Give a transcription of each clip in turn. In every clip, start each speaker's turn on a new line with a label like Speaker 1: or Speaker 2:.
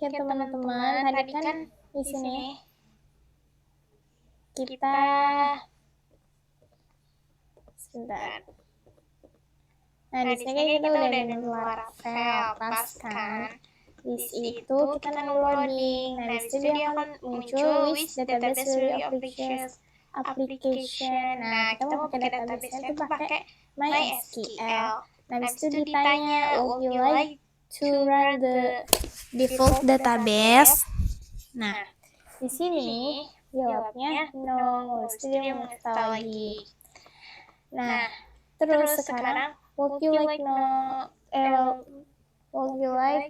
Speaker 1: Oke teman-teman, tadi kan di sini kita sebentar. Nah, di sini kita udah nunggu Laravel pas kan. Di situ kita nunggu loading. Nah, di situ dia akan muncul with database query application. Nah, kita mau pakai database-nya itu pakai MySQL. Nah, di situ ditanya, would you like to run the default database? Nah, di sini jawabnya no, itu dia mau install lagi. Nah, terus sekarang would you like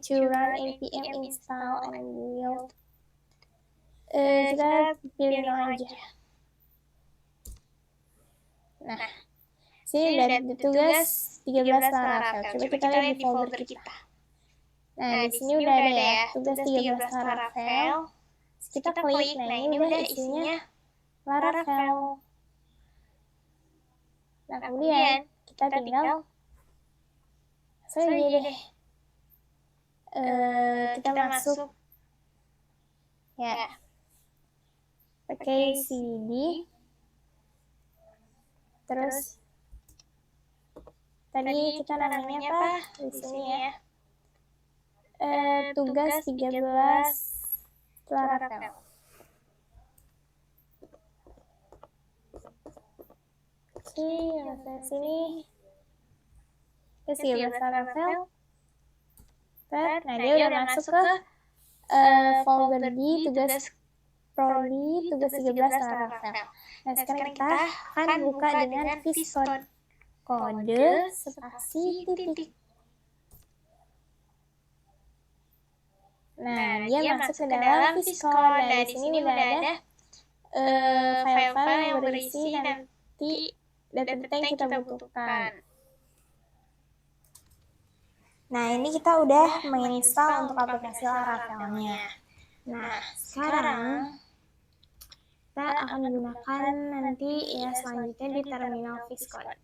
Speaker 1: to run npm install and build? Kita pilih no aja. Nah, sini udah tugas 13 Laravel. Coba kita lihat di folder kita. Nah, di sini udah ada ya tugas 13 Laravel. Kita klik, nah ini udah isinya Laravel. Nah, kemudian kita tinggal saja deh. Kita masuk ya pakai cd, terus tadi kita namanya apa di sini ya, tugas 13 Laravel. Oke, masuk sini ke 13 Laravel. Nah, dia udah masuk ke folder di tugas prodi tugas 13 Laravel. Nah, sekarang kita akan buka dengan VS Code spasi titik. Nah, dia masuk ke dalam VS Code. Nah, di sini udah ada file-file yang berisi nanti data-data yang kita butuhkan. Nah, ini kita udah menginstal untuk aplikasi Laravelnya. Nah, sekarang kita akan gunakan nanti ya selanjutnya di terminal VS Code.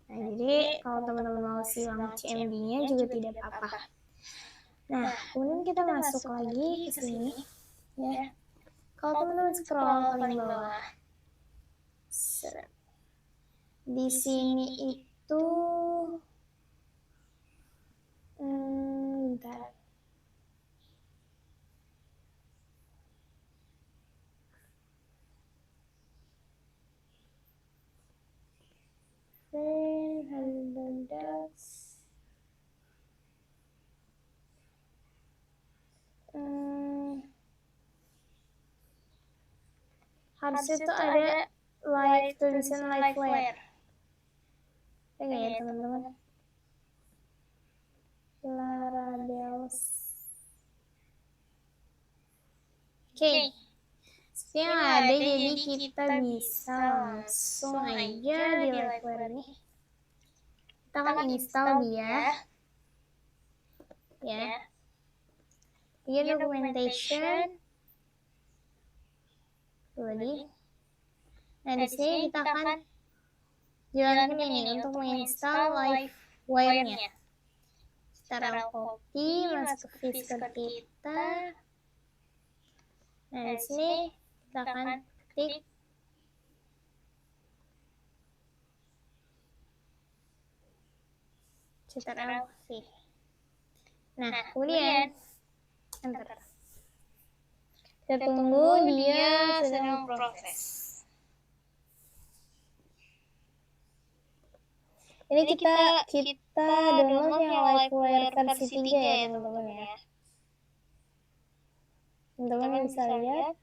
Speaker 1: Nah, jadi kalau teman-teman mau silang CMD-nya juga tidak apa-apa. Nah, kemudian kita masuk lagi ke sini ya. Kalau teman-teman scroll paling bawah, di sini itu bentar. Harusnya tuh ada live tulisan liveware. Ya nggak ya teman-teman? Larables. Oke. Yang ada jadi kita bisa langsung aja di liveware ini. Kita akan install dia. Ya. Dia documentation. Ready. Nah, di sini kita akan jalankan ini untuk menginstal liveware-nya. Kita copy masuk ke VS Code kita. Nah, di sini kita akan ketik ctrl+v. Nah, kemudian enter. Kita tunggu dia sedang proses. Ini kita download yang liveware versi 3 ya teman-teman ya. Teman-teman bisa lihat.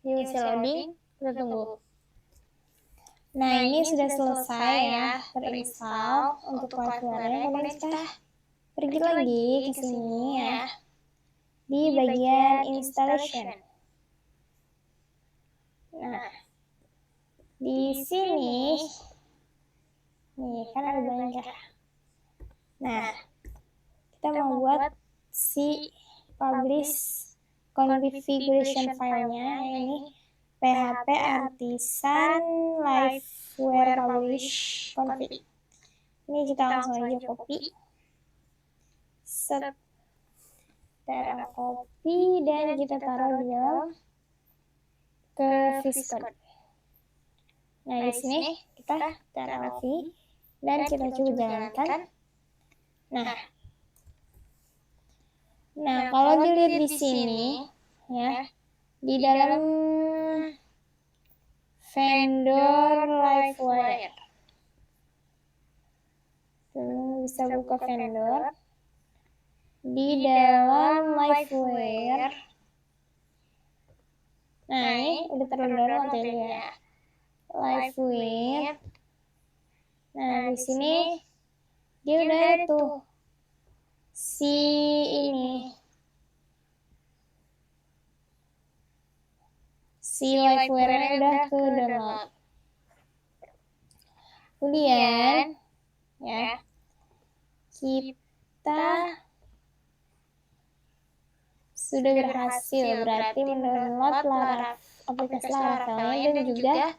Speaker 1: Dia masih loading, kita tunggu. Nah, ini sudah selesai ya terinstall untuk liveware-nya. Kemudian kita pergi lagi ke sini ya. Di bagian installation. Nah, di sini nih kan ada banyak ya. Nah, kita mau buat si publish configuration file-nya ini php artisan liveware publish config. Ini kita langsung aja copy. Set. Kita copy dan kita taruh di dalam ke VS Code. Nah, di sini kita taruh V dan kita coba jalankan. Nah, kalau dilihat di sini ya, di dalam vendor Livewire. Bisa buka vendor. Di dalam Livewire. Nah, ini udah terdownload ya. Livewire. Nah, di sini dia udah ada tuh si ini. Si Livewire udah ke download. Kemudian ya, kita sudah berhasil berarti mendownload aplikasi Laravelnya dan juga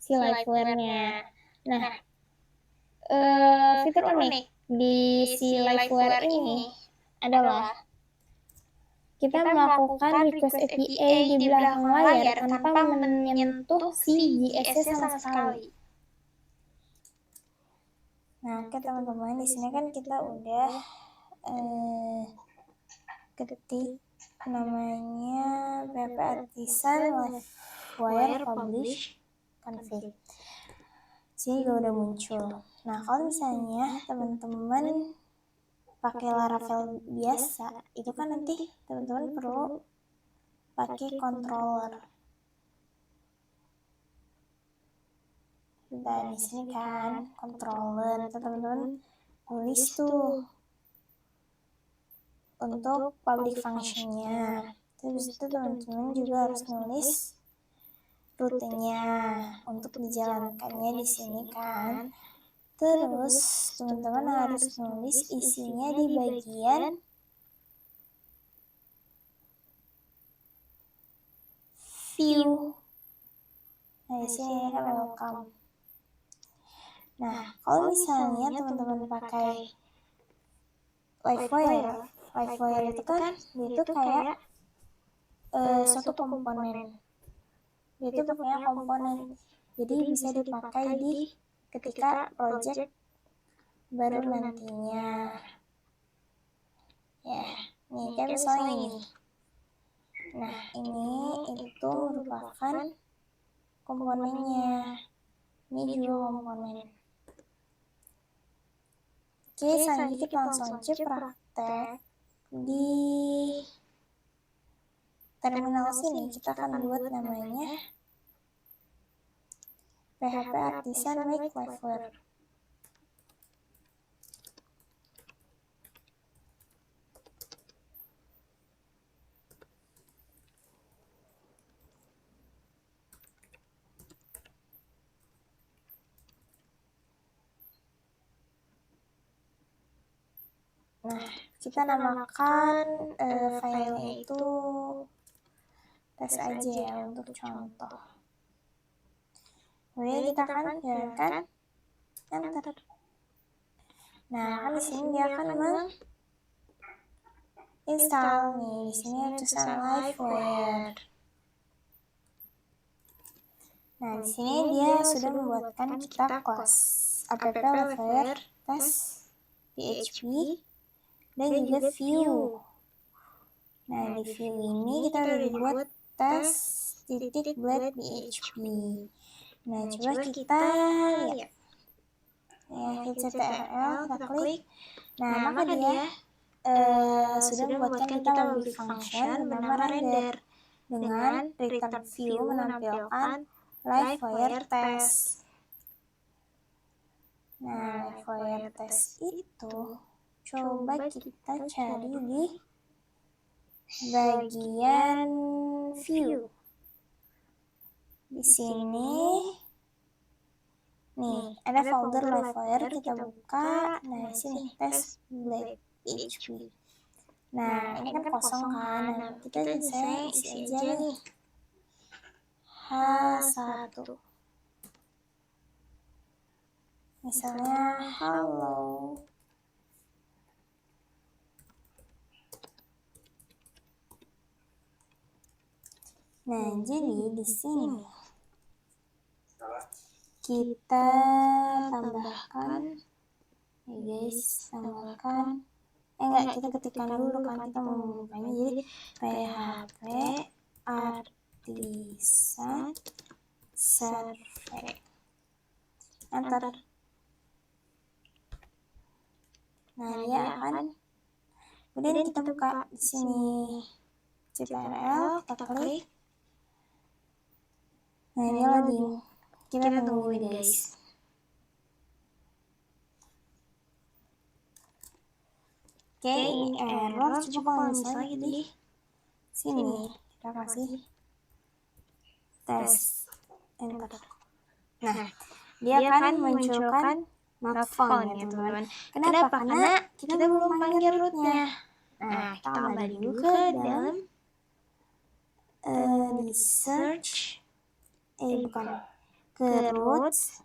Speaker 1: si Livewire-nya. Nah, fitur unik di si Livewire ini adalah kita melakukan request API di belakang layar tanpa menyentuh si JS-nya sama sekali. Nah, oke teman-teman, di sini kan kita udah ketik namanya PHP Artisan Livewire Publish Config. Sini juga udah muncul. Nah, kalau misalnya teman-teman pakai Laravel biasa, itu kan nanti teman-teman perlu pakai controller. Dan di sini kan controller, teman-teman tulis tuh untuk public function-nya. Terus itu teman-teman juga harus nulis rutenya untuk dijalankannya di sini kan. Terus teman-teman harus nulis isinya di bagian view. Nah, di sini kan welcome. Nah, kalau misalnya teman-teman pakai Livewire itu kan dia itu kayak suatu komponen. Dia itu punya komponen. Jadi bisa dipakai di ketika project baru nantinya. Ya, nih kan misalnya ini. Nah, ini itu merupakan komponennya. Ini juga komponen. Oke, selanjutnya kita langsung aja praktek di terminal sini. Kita akan buat namanya PHP Artisan Make Livewire. Nah, kita namakan filenya itu tes aja ya untuk contoh. Kemudian kita akan jalankan enter. Nah, kan di sini dia akan menginstall nih. Di sini ada tulisan Livewire. Nah, di sini dia sudah membuatkan kita kelas app Livewire test PHP dan juga view. Nah, di view ini kita udah dibuat tes.blade PHP. Nah, coba kita lihat. Ya, hit ctrl, kita klik. Nah, maka dia sudah membuatkan kita public function bernama render dengan return view menampilkan Livewire test. Nah, Livewire test itu coba kita cari di bagian view. Di sini nih ada folder Livewire, kita buka. Nah, di sini test.blade PHP. Nah, ini kan kosong kan. Nah, kita bisa isi aja nih H1. Misalnya halo. Nah, jadi di sini kita tambahkan, ya guys, tambahkan. Enggak, kita ketikkan dulu kan kita mau membukanya. Jadi PHP Artisan Survey. Enter. Nah, dia akan. Kemudian kita buka di sini CTRL, kita klik. Nah, dia loading. Kita tungguin guys. Oke, ini error. Coba kalau misalnya di sini kita kasih tes, enter. Nah, dia akan munculkan not found ya teman-teman. Kenapa? Karena kita belum panggil rootnya. Nah, kita kembali dulu ke dalam di search, bukan ke roots,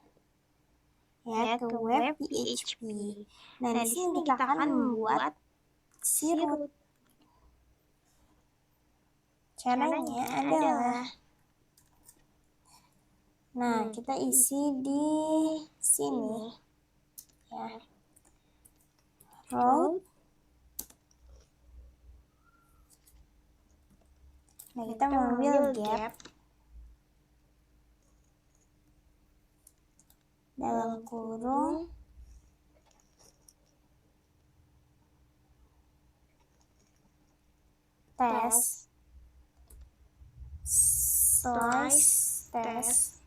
Speaker 1: ya, ke web PHP. Nah, di sini kita akan membuat si root. Caranya adalah, nah, kita isi di sini, ya, root. Nah, kita mengambil gap dalam kurung tes slice tes,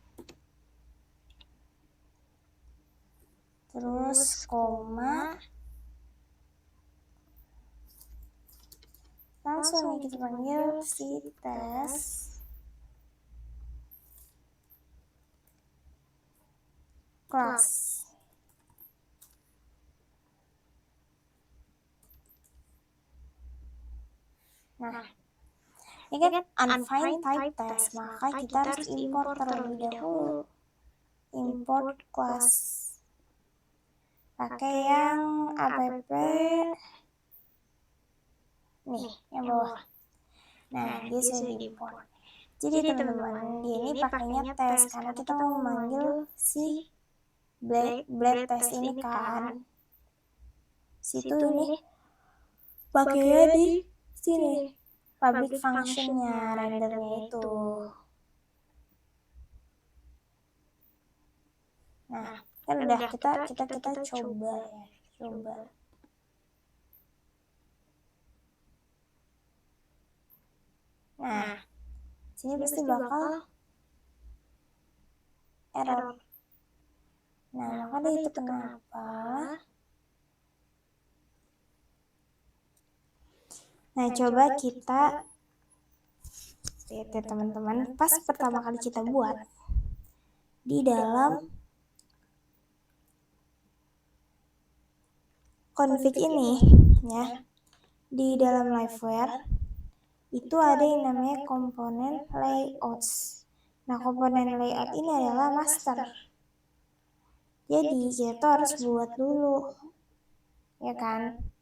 Speaker 1: terus koma, langsung kita panggil si tes class. Nah, ini kan undefined type test, maka kita harus import terlebih dahulu. Import class. Pakai yang app nih, yang bawah. Nah, dia sudah diimport. Jadi teman-teman, dia ini pakainya tes karena kita mau memanggil si black test ini kan. Situ ini pakainya di sini. Public functionnya, rendernya itu. Nah, kan udah kita coba ya, coba. Nah, sini pasti bakal error. Nah, makanya itu kenapa. Nah, coba kita lihat ya teman-teman, pas pertama kali kita buat di dalam config ini, ya, di dalam liveware itu ada yang namanya komponen layouts. Nah, komponen layout ini adalah master. Jadi kita harus buat dulu, ya kan?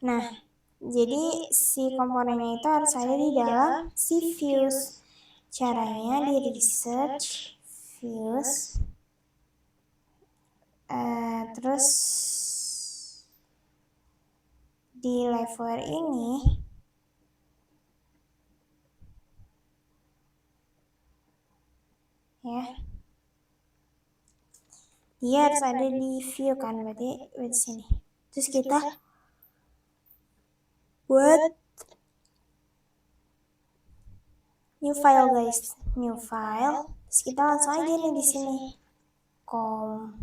Speaker 1: Nah, jadi si komponennya itu harus ada di dalam si views. Caranya di research views, terus di liveware ini ya, dia harus ada di view kan, berarti di sini. Terus kita buat new file guys, new file. Terus kita langsung aja nih di sini komponen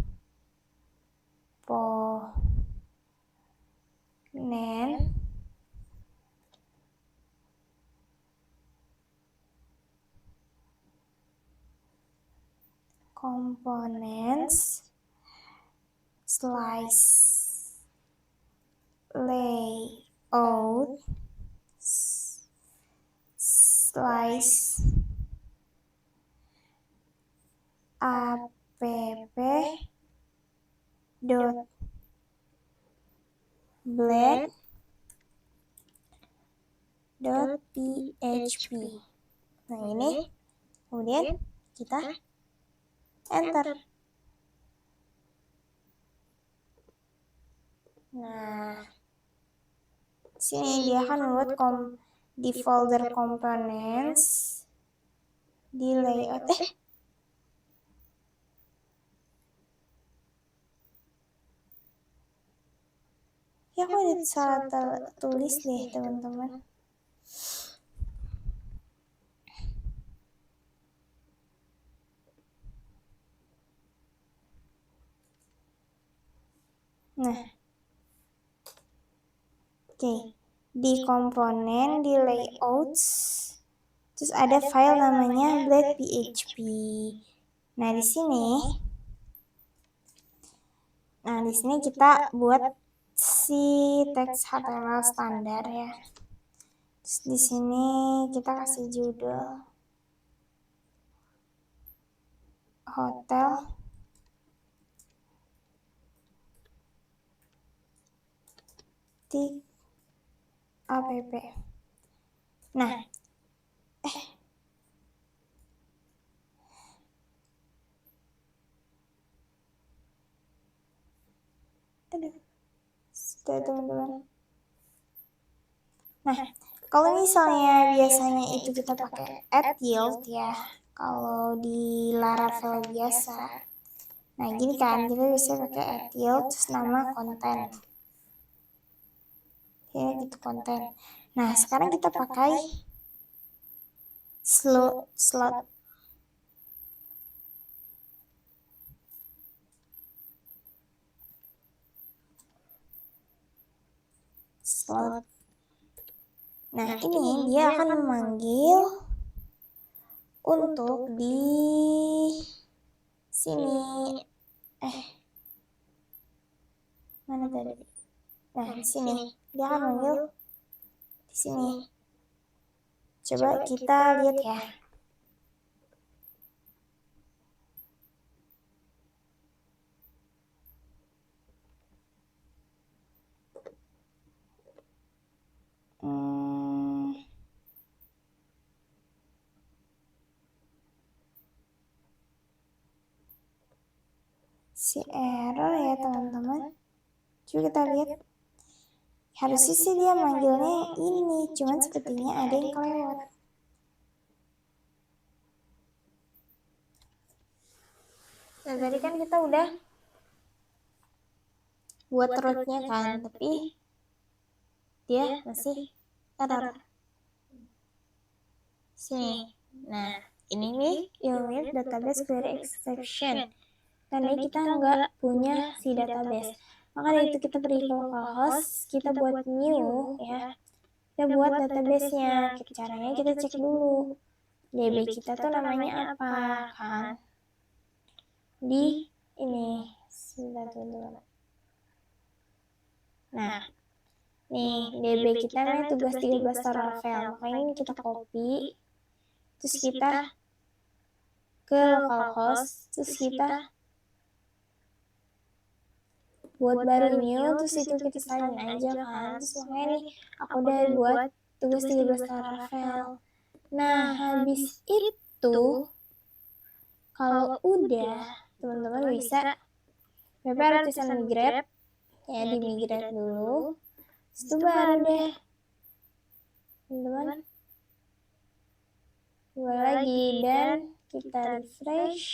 Speaker 1: components slice layout slice app dot blade .php. Nah ini, kemudian kita enter. Nah, sini dia akan membuat di folder components di layout. Ya aku ada salah tulis deh teman-teman. Nah, oke, di komponen di layouts, terus ada file namanya blade.php. Nah di sini kita buat si teks HTML standar ya. Terus di sini kita kasih judul hotel app. Nah, sudah teman-teman. Nah, kalau misalnya biasanya itu kita pakai add yield ya, kalau di Laravel biasa. Nah, gini kan, kita bisa pakai add yield terus nama konten. Ya, gitu konten. Nah, sekarang kita pakai slot. Nah, ini dia akan memanggil untuk di sini. Mana tadi? Nah, di sini. Dia akan manggil di sini. Coba kita lihat ya. Si error ya teman-teman. Coba kita lihat. Harusnya sih dia manggilnya ini, cuman sepertinya ada yang kelewat. Nah, tadi kan kita udah buat rootnya kan, tapi dia masih error. Sini. Nah, ini nih unit database query exception. Tandanya kita nggak punya si database. Maka dari itu kita pergi ke localhost, kita buat new ya. Kita buat database-nya. Caranya kita cek dulu. DB kita tuh namanya apa kan? Di ini. Sebentar teman-teman. Nah, nih DB kita namanya tugas 13 Laravel. Makanya ini kita copy. Terus kita ke localhost. Terus kita buat baru new, terus itu kita salin aja kan. Terus makanya nih aku udah buat tugas 13 Laravel. Nah, habis itu kalau udah teman-teman bisa prepare tulisan migrate ya, di migrate dulu. Itu baru deh teman-teman coba lagi dan kita refresh.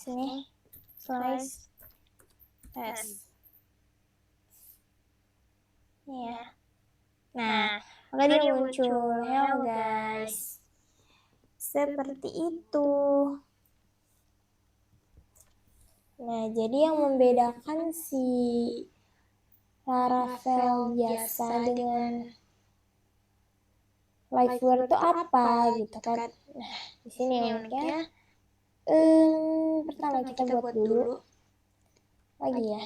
Speaker 1: Sini slice test ya. Nah, maka dia muncul hello guys, seperti itu. Nah, jadi yang membedakan si Laravel biasa dengan Liveware itu apa gitu kan. Nah, di sini uniknya pertama kita buat dulu lagi ya.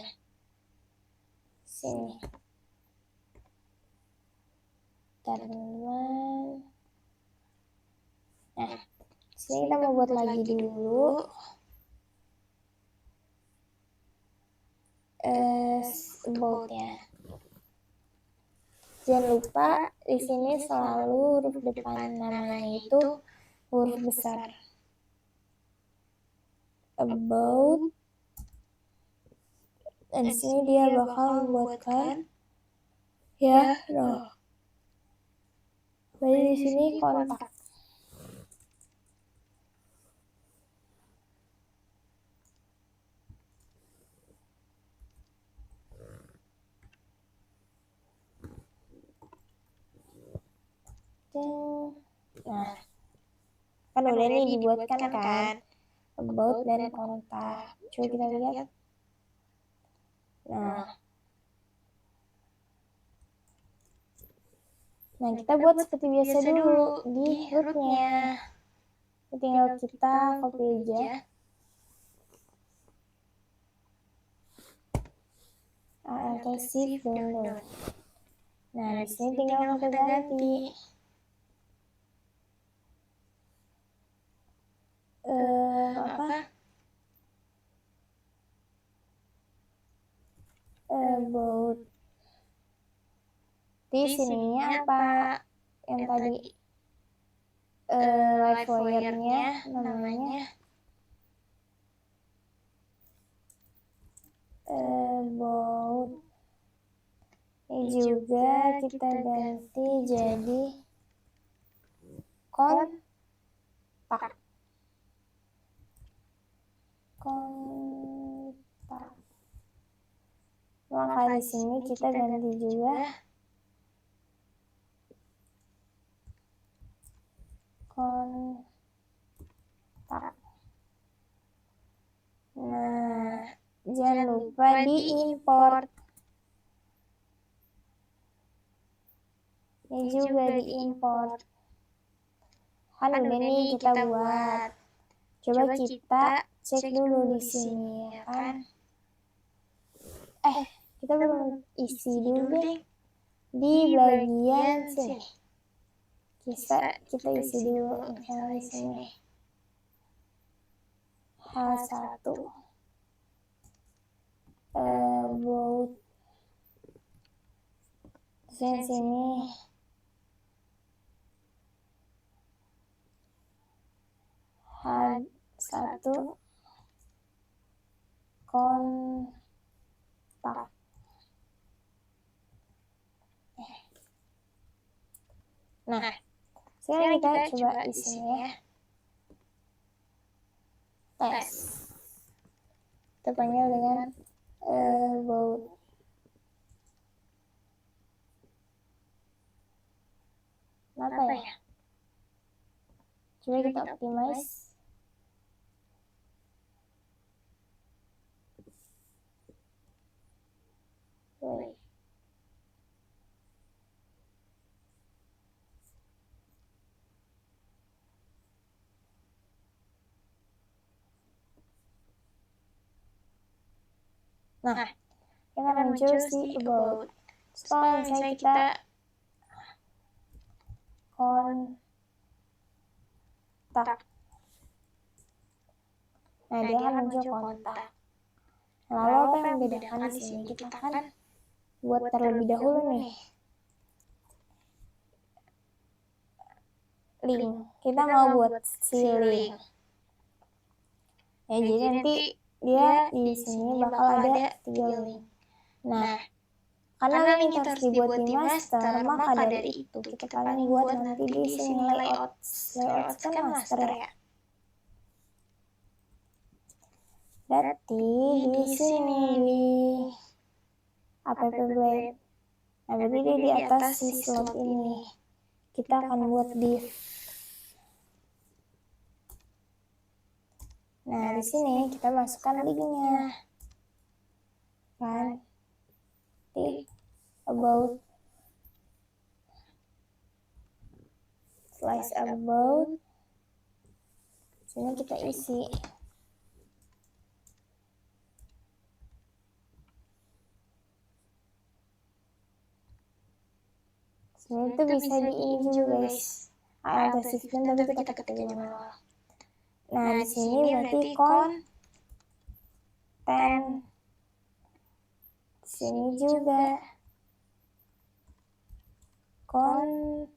Speaker 1: Sini. Teman-teman. Nah, sini kita mau buat lagi dulu. about-nya. Jangan lupa di sini selalu huruf depan namanya itu huruf besar. About, dan di sini dia bakal membuatkan ya, no. Jadi di sini kontak. Nah, kan udah nih dibuatkan kan about dan kontak. Coba kita lihat. Nah, kita buat seperti biasa dulu di rootnya. Tinggal kita copy aja. Save download. Nah, di sini tinggal kita ganti. About. Di sininya apa? Yang tadi live wire-nya namanya about. Ini juga kita ganti jadi kontak. Maka di sini kita ganti juga kontak. Nah, jangan lupa diimport. Ini juga diimport. Kan udah nih kita buat. Coba kita cek dulu di sini ya kan. Kita belum isi dulu deh di bagian sini. Kita isi dulu misalnya di sini. H1 about sini H1 kontak. Nah, sekarang kita coba di sini ya. Tes. Kita panggil dengan about. Apa ya? Coba kita optimize. Nah, kita muncul si about. Setelah misalnya kita kontak. Nah, dia akan muncul kontak. Lalu apa yang membedakan di sini? Kita kan buat terlebih dahulu nih link. Kita mau buat si link. Ya, jadi nanti dia di sini bakal ada 3 link. Nah, karena link harus dibuat di master, maka dari itu kita paling buat nanti di sini layout. Layout kan master ya. Berarti di sini di app blade. Nah, berarti dia di atas si slot ini. Kita akan buat div. Nah, di sini kita masukkan linknya. Kan? Di about. Slice about. Sini kita isi. Sini itu bisa di ini juga guys. Sistem tapi kita ketik manual. Nah, di sini berarti konten Sini juga. Konten.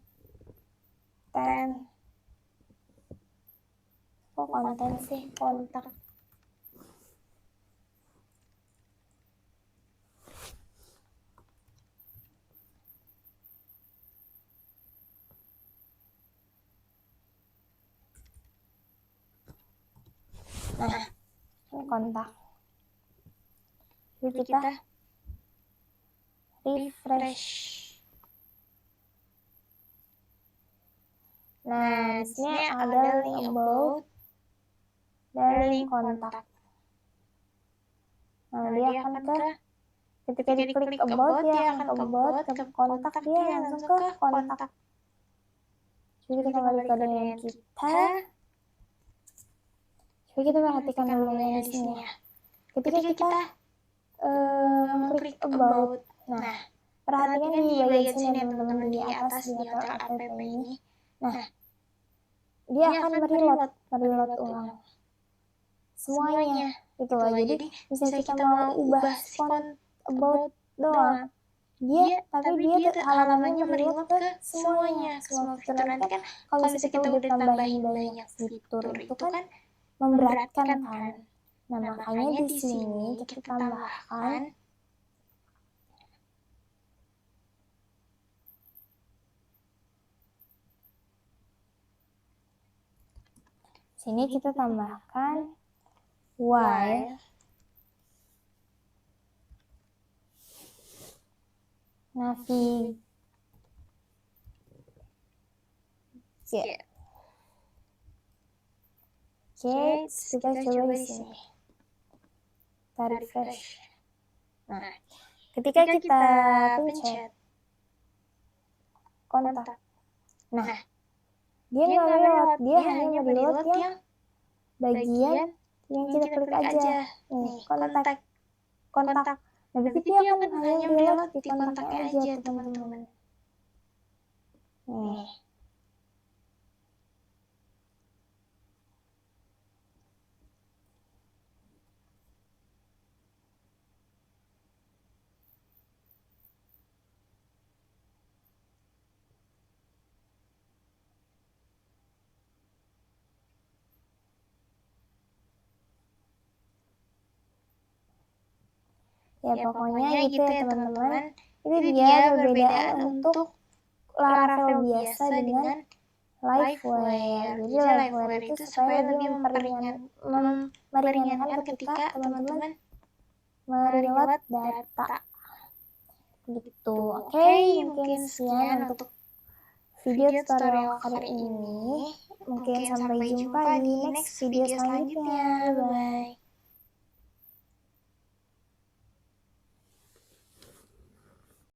Speaker 1: Kok konten sih? Kontak. Nah, ini kontak. Jadi kita refresh. Nah, di sini ada link about dan link kontak. Nah, dia akan ketika diklik about, dia akan ke about, ke kontak, dia langsung ke kontak. Jadi kita kembali ke dengan kita. Coba kita perhatikan dulu ya di sini ya. Ketika kita klik about, nah perhatikan di bagian sini ya teman-teman, di atas di hotel app ini. Nah, dia akan mereload ulang semuanya gitu loh. Jadi misalnya kita mau ubah about doang, tapi dia halamannya mereload ke semuanya, semua fitur. Nanti kan kalau misalnya kita udah tambahin banyak fitur itu kan memberatkan kan. Nah, makanya di sini kita tambahkan while navigate. Kita coba di sini. Tarik refresh. Nah, ketika kita pencet kontak, nah dia nggak reload, dia hanya mereload yang bagian yang kita klik aja. Nih, kontak. Nah, berarti dia akan hanya mereload di kontaknya aja, teman-teman. Nih. Ya pokoknya gitu ya teman-teman. Itu dia perbedaan untuk Laravel biasa dengan Liveware. Jadi Liveware itu supaya lebih meringankan ketika teman-teman mereload data. Gitu. Oke, mungkin sekian untuk video tutorial kali ini. Mungkin sampai jumpa di next video selanjutnya. Bye.